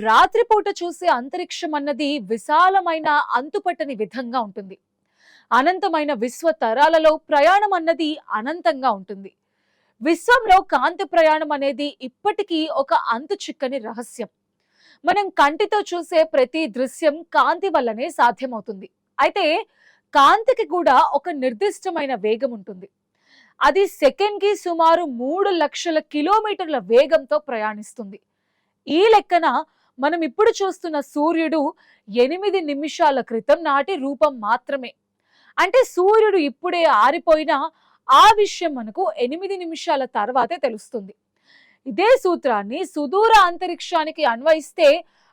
రాత్రిపూట చూసే అంతరిక్షం అన్నది విశాలమైన అంతుపట్టని విధంగా ఉంటుంది. అనంతమైన విశ్వ తరాలలో ప్రయాణం అన్నది అనంతంగా ఉంటుంది. విశ్వంలో కాంతి ప్రయాణం అనేది ఇప్పటికీ ఒక అంతు చిక్కని రహస్యం. మనం కంటితో చూసే ప్రతి దృశ్యం కాంతి వల్లనే సాధ్యమవుతుంది. అయితే కాంతికి కూడా ఒక నిర్దిష్టమైన వేగం ఉంటుంది. అది సెకండ్ కి సుమారు 3,00,000 కిలోమీటర్ల వేగంతో ప్రయాణిస్తుంది. ఈ లెక్కన మనం ఇప్పుడు చూస్తున్న సూర్యుడు 8 నిమిషాల క్రితం నాటి రూపం మాత్రమే. అంటే సూర్యుడు ఇప్పుడే ఆరిపోయినా ఆ విషయం మనకు 8 నిమిషాల తర్వాతే తెలుస్తుంది. ఇదే సూత్రాన్ని సుదూర అంతరిక్షానికి అన్వయిస్తే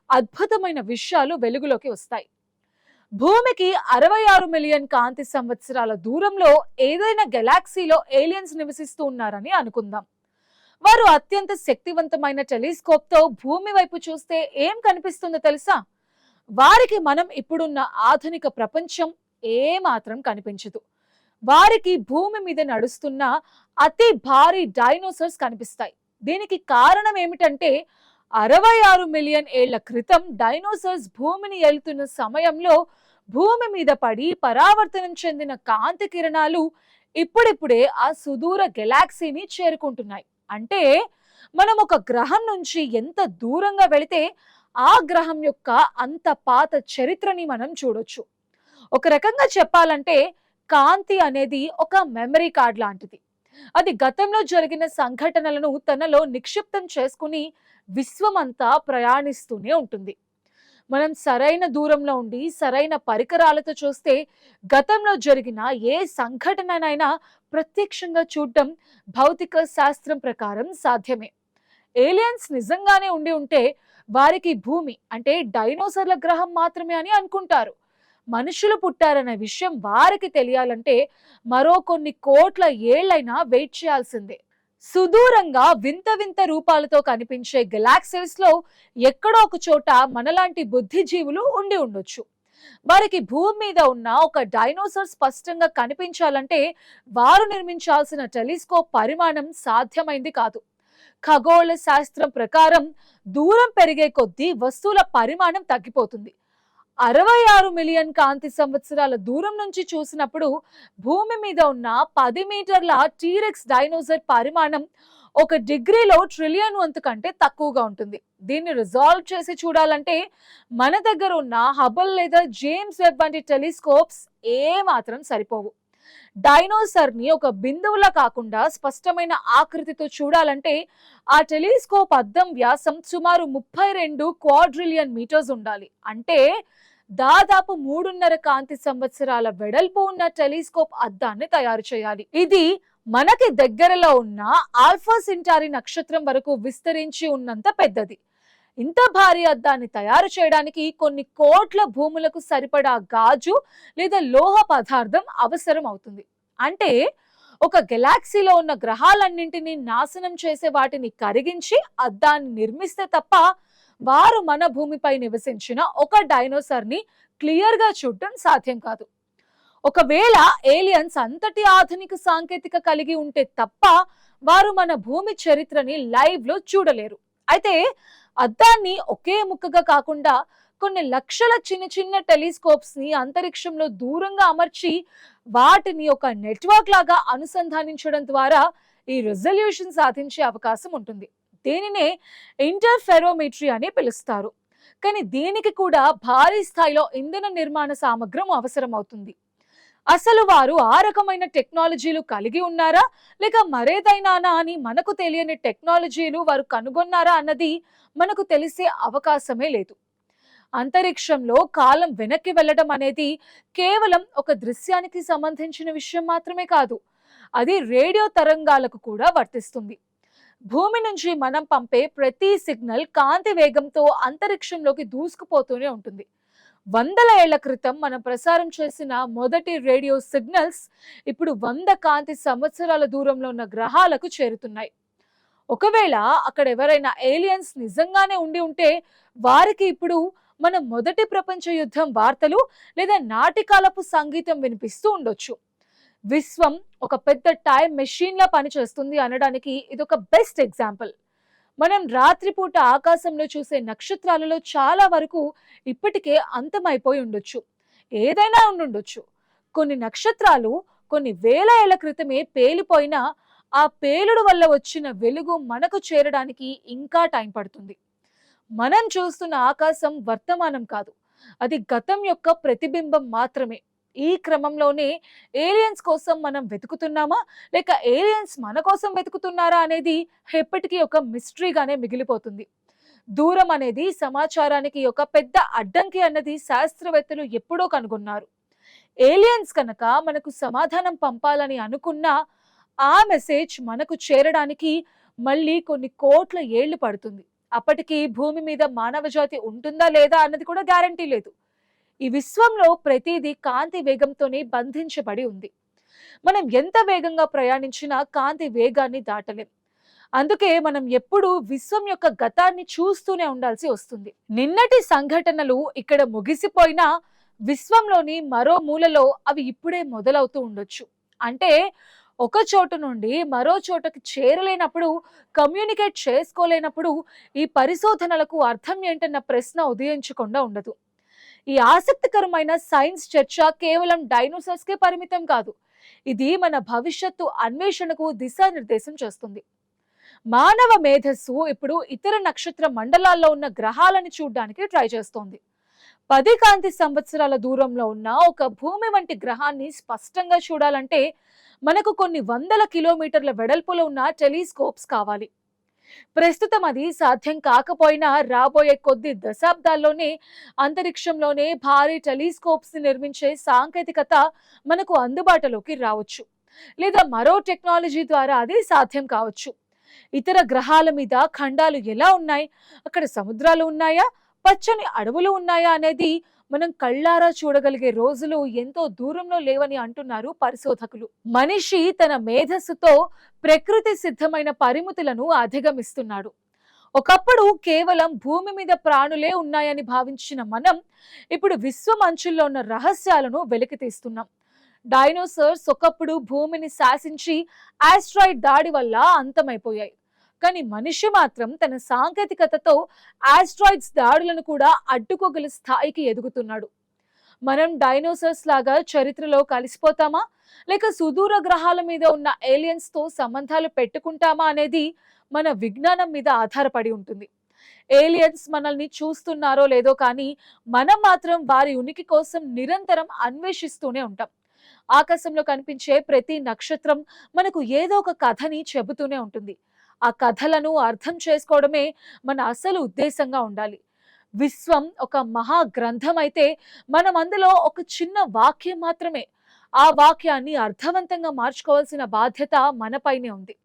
అద్భుతమైన విషయాలు వెలుగులోకి వస్తాయి. భూమికి 66 మిలియన్ కాంతి సంవత్సరాల దూరంలో ఏదైనా గెలాక్సీలో ఏలియన్స్ నివసిస్తూ ఉన్నారని అనుకుందాం. వారు అత్యంత శక్తివంతమైన టెలిస్కోప్ తో భూమి వైపు చూస్తే ఏం కనిపిస్తుందో తెలుసా? వారికి మనం ఇప్పుడున్న ఆధునిక ప్రపంచం ఏమాత్రం కనిపించదు. వారికి భూమి మీద నడుస్తున్న అతి భారీ డైనోసార్స్ కనిపిస్తాయి. దీనికి కారణం ఏమిటంటే 66 మిలియన్ ఏళ్ల క్రితం డైనోసార్స్ భూమిని ఏలుతున్న సమయంలో భూమి మీద పడి పరావర్తనం చెందిన కాంతి కిరణాలు ఇప్పుడిప్పుడే ఆ సుదూర గెలాక్సీని చేరుకుంటున్నాయి. అంటే మనం ఒక గ్రహం నుంచి ఎంత దూరంగా వెళితే ఆ గ్రహం యొక్క అంత పాత చరిత్రని మనం చూడొచ్చు. ఒక రకంగా చెప్పాలంటే కాంతి అనేది ఒక మెమరీ కార్డ్ లాంటిది. అది గతంలో జరిగిన సంఘటనలను తనలో నిక్షిప్తం చేసుకుని విశ్వమంతా ప్రయాణిస్తూనే ఉంటుంది. మనం సరైన దూరంలో ఉండి సరైన పరికరాలతో చూస్తే గతంలో జరిగిన ఏ సంఘటననైనా ప్రత్యక్షంగా చూడటం భౌతిక శాస్త్రం ప్రకారం సాధ్యమే. ఏలియన్స్ నిజంగానే ఉండి ఉంటే వారికి భూమి అంటే డైనోసార్ల గ్రహం మాత్రమే అని అనుకుంటారు. మనుషులు పుట్టారనే విషయం వారికి తెలియాలంటే మరో కొన్ని కోట్ల ఏళ్లైనా వెయిట్ చేయాల్సిందే. సుదూరంగా వింత వింత రూపాలతో కనిపించే గెలాక్సీస్ లో ఎక్కడో ఒక చోట మనలాంటి బుద్ధిజీవులు ఉండి ఉండొచ్చు. వారికి భూమి మీద ఉన్న ఒక డైనోసార్ స్పష్టంగా కనిపించాలంటే వారు నిర్మించాల్సిన టెలిస్కోప్ పరిమాణం సాధ్యమైంది కాదు. ఖగోళ శాస్త్రం ప్రకారం దూరం పెరిగే కొద్దీ వస్తువుల పరిమాణం తగ్గిపోతుంది. 66 మిలియన్ కాంతి సంవత్సరాల దూరం నుంచి చూసినప్పుడు భూమి మీద ఉన్న 10 మీటర్ల టీరెక్స్ డైనోసార్ పరిమాణం 1 డిగ్రీలో ట్రిలియన్ వంతు కంటే తక్కువగా ఉంటుంది. దీన్ని రిజాల్వ్ చేసి చూడాలంటే మన దగ్గర ఉన్న హబుల్ లేదా జేమ్స్ వెబ్ వంటి టెలిస్కోప్స్ ఏమాత్రం సరిపోవు. డైనోసార్ ని ఒక బిందువులా కాకుండా స్పష్టమైన ఆకృతితో చూడాలంటే ఆ టెలిస్కోప్ అద్దం వ్యాసం సుమారు 32 క్వాడ్రిలియన్ మీటర్స్ ఉండాలి. అంటే దాదాపు 3.5 కాంతి సంవత్సరాల వెడల్పు ఉన్న టెలిస్కోప్ అద్దాన్ని తయారు చేయాలి. ఇది మనకి దగ్గరలో ఉన్న ఆల్ఫా సెంటారి నక్షత్రం వరకు విస్తరించి ఉన్నంత పెద్దది. ఇంత భారీ అద్దాన్ని తయారు చేయడానికి కొన్ని కోట్ల భూములకు సరిపడా గాజు లేదా లోహ పదార్థం అవసరం అవుతుంది. అంటే ఒక గెలాక్సీలో ఉన్న గ్రహాలన్నింటినీ నాశనం చేసే వాటిని కరిగించి అద్దాన్ని నిర్మిస్తే తప్ప వారు మన భూమిపై నివసించిన ఒక డైనోసార్ ని క్లియర్ గా చూడటం సాధ్యం కాదు. ఒకవేళ ఏలియన్స్ అంతటి ఆధునిక సాంకేతిక కలిగి ఉంటే తప్ప వారు మన భూమి చరిత్రని లైవ్ లో చూడలేరు. అయితే అద్దాన్ని ఒకే ముక్కగా కాకుండా కొన్ని లక్షల చిన్న చిన్న టెలిస్కోప్స్ ని అంతరిక్షంలో దూరంగా అమర్చి వాటిని ఒక నెట్వర్క్ లాగా అనుసంధానించడం ద్వారా ఈ రిజల్యూషన్ సాధించే అవకాశం ఉంటుంది. దీనినే ఇంటర్ఫెరోమెట్రీ అని పిలుస్తారు. కానీ దీనికి కూడా భారీ స్థాయిలో ఇంధన నిర్మాణ సామగ్రం అవసరం అవుతుంది. అసలు వారు ఆ రకమైన టెక్నాలజీలు కలిగి ఉన్నారా లేక మరేదైనా అని మనకు తెలియని టెక్నాలజీలు వారు కనుగొన్నారా అన్నది మనకు తెలిసే అవకాశమే లేదు. అంతరిక్షంలో కాలం వెనక్కి వెళ్ళడం అనేది కేవలం ఒక దృశ్యానికి సంబంధించిన విషయం మాత్రమే కాదు, అది రేడియో తరంగాలకు కూడా వర్తిస్తుంది. భూమి నుంచి మనం పంపే ప్రతి సిగ్నల్ కాంతి వేగంతో అంతరిక్షంలోకి దూసుకుపోతూనే ఉంటుంది. వందల ఏళ్ల క్రితం మనం ప్రసారం చేసిన మొదటి రేడియో సిగ్నల్స్ ఇప్పుడు 100 కాంతి సంవత్సరాల దూరంలో ఉన్న గ్రహాలకు చేరుతున్నాయి. ఒకవేళ అక్కడ ఎవరైనా ఏలియన్స్ నిజంగానే ఉండి ఉంటే వారికి ఇప్పుడు మన మొదటి ప్రపంచ యుద్ధం వార్తలు లేదా నాటికాలపు సంగీతం వినిపిస్తూ ఉండొచ్చు. విశ్వం ఒక పెద్ద టైం మెషిన్ లా పనిచేస్తుంది అనడానికి ఇదొక బెస్ట్ ఎగ్జాంపుల్. మనం రాత్రిపూట ఆకాశంలో చూసే నక్షత్రాలలో చాలా వరకు ఇప్పటికే అంతమైపోయి ఉండొచ్చు, ఏదైనా ఉండుండొచ్చు. కొన్ని నక్షత్రాలు కొన్ని వేల ఏళ్ల క్రితమే పేలిపోయినా ఆ పేలుడు వల్ల వచ్చిన వెలుగు మనకు చేరడానికి ఇంకా టైం పడుతుంది. మనం చూస్తున్న ఆకాశం వర్తమానం కాదు, అది గతం యొక్క ప్రతిబింబం మాత్రమే. ఈ క్రమంలోనే ఏలియన్స్ కోసం మనం వెతుకుతున్నామా, లేక ఏలియన్స్ మన కోసం వెతుకుతున్నారా అనేది ఎప్పటికీ ఒక మిస్టరీగానే మిగిలిపోతుంది. దూరం అనేది సమాచారానికి ఒక పెద్ద అడ్డంకి అన్నది శాస్త్రవేత్తలు ఎప్పుడో కనుగొన్నారు. ఏలియన్స్ కనుక మనకు సమాధానం పంపాలని అనుకున్నా ఆ మెసేజ్ మనకు చేరడానికి మళ్ళీ కొన్ని కోట్ల ఏళ్లు పడుతుంది. అప్పటికి భూమి మీద మానవ జాతి ఉంటుందా లేదా అన్నది కూడా గ్యారంటీ లేదు. ఈ విశ్వంలో ప్రతిదీ కాంతి వేగంతోనే బంధించబడి ఉంది. మనం ఎంత వేగంగా ప్రయాణించినా కాంతి వేగాన్ని దాటలేం. అందుకే మనం ఎప్పుడూ విశ్వం యొక్క గతాన్ని చూస్తూనే ఉండాల్సి వస్తుంది. నిన్నటి సంఘటనలు ఇక్కడ ముగిసిపోయినా విశ్వంలోని మరో మూలలో అవి ఇప్పుడే మొదలవుతూ ఉండొచ్చు. అంటే ఒక చోటు నుండి మరో చోటకి చేరలేనప్పుడు, కమ్యూనికేట్ చేసుకోలేనప్పుడు ఈ పరిశోధనలకు అర్థం ఏంటన్న ప్రశ్న ఉదయించకుండా ఉండదు. ఈ ఆసక్తికరమైన సైన్స్ చర్చ కేవలం డైనోసార్స్కే పరిమితం కాదు, ఇది మన భవిష్యత్తు అన్వేషణకు దిశానిర్దేశం చేస్తుంది. మానవ మేధస్సు ఇప్పుడు ఇతర నక్షత్ర మండలాల్లో ఉన్న గ్రహాలను చూడడానికి ట్రై చేస్తోంది. 10 కాంతి సంవత్సరాల దూరంలో ఉన్న ఒక భూమి వంటి గ్రహాన్ని స్పష్టంగా చూడాలంటే మనకు కొన్ని వందల కిలోమీటర్ల వెడల్పులో ఉన్న టెలిస్కోప్స్ కావాలి. ప్రస్తుతం అది సాధ్యం కాకపోయినా రాబోయే కొద్ది దశాబ్దాల్లోనే అంతరిక్షంలోనే భారీ టెలిస్కోప్స్ ని నిర్మించే సాంకేతికత మనకు అందుబాటులోకి రావచ్చు, లేదా మరో టెక్నాలజీ ద్వారా అది సాధ్యం కావచ్చు. ఇతర గ్రహాల మీద ఖండాలు ఎలా ఉన్నాయి, అక్కడ సముద్రాలు ఉన్నాయా, పచ్చని అడవులు ఉన్నాయా అనేది మనం కళ్ళారా చూడగలిగే రోజులు ఎంతో దూరంలో లేవని అంటున్నారు పరిశోధకులు. మనిషి తన మేధస్సుతో ప్రకృతి సిద్ధమైన పరిమితులను అధిగమిస్తున్నాడు. ఒకప్పుడు కేవలం భూమి మీద ప్రాణులే ఉన్నాయని భావించిన మనం ఇప్పుడు విశ్వం అంచుల్లో ఉన్న రహస్యాలను వెలికితీస్తున్నాం. డైనోసార్స్ ఒకప్పుడు భూమిని శాసించి ఆస్ట్రాయిడ్ దాడి వల్ల అంతమైపోయాయి. కానీ మనిషి మాత్రం తన సాంకేతికతతో ఆస్ట్రాయిడ్స్ దాడులను కూడా అడ్డుకోగల స్థాయికి ఎదుగుతున్నాడు. మనం డైనోసార్స్ లాగా చరిత్రలో కలిసిపోతామా, లేక సుదూర గ్రహాల మీద ఉన్న ఏలియన్స్ తో సంబంధాలు పెట్టుకుంటామా అనేది మన విజ్ఞానం మీద ఆధారపడి ఉంటుంది. ఏలియన్స్ మనల్ని చూస్తున్నారో లేదో కానీ మనం మాత్రం వారి ఉనికి కోసం నిరంతరం అన్వేషిస్తూనే ఉంటాం. ఆకాశంలో కనిపించే ప్రతి నక్షత్రం మనకు ఏదో ఒక కథని చెబుతూనే ఉంటుంది. ఆ కథలను అర్థం చేసుకోవడమే మన అసలు ఉద్దేశంగా ఉండాలి. విశ్వం ఒక మహా గ్రంథం అయితే మనం అందులో ఒక చిన్న వాక్యం మాత్రమే. ఆ వాక్యాన్ని అర్థవంతంగా మార్చుకోవాల్సిన బాధ్యత మనపైనే ఉంది.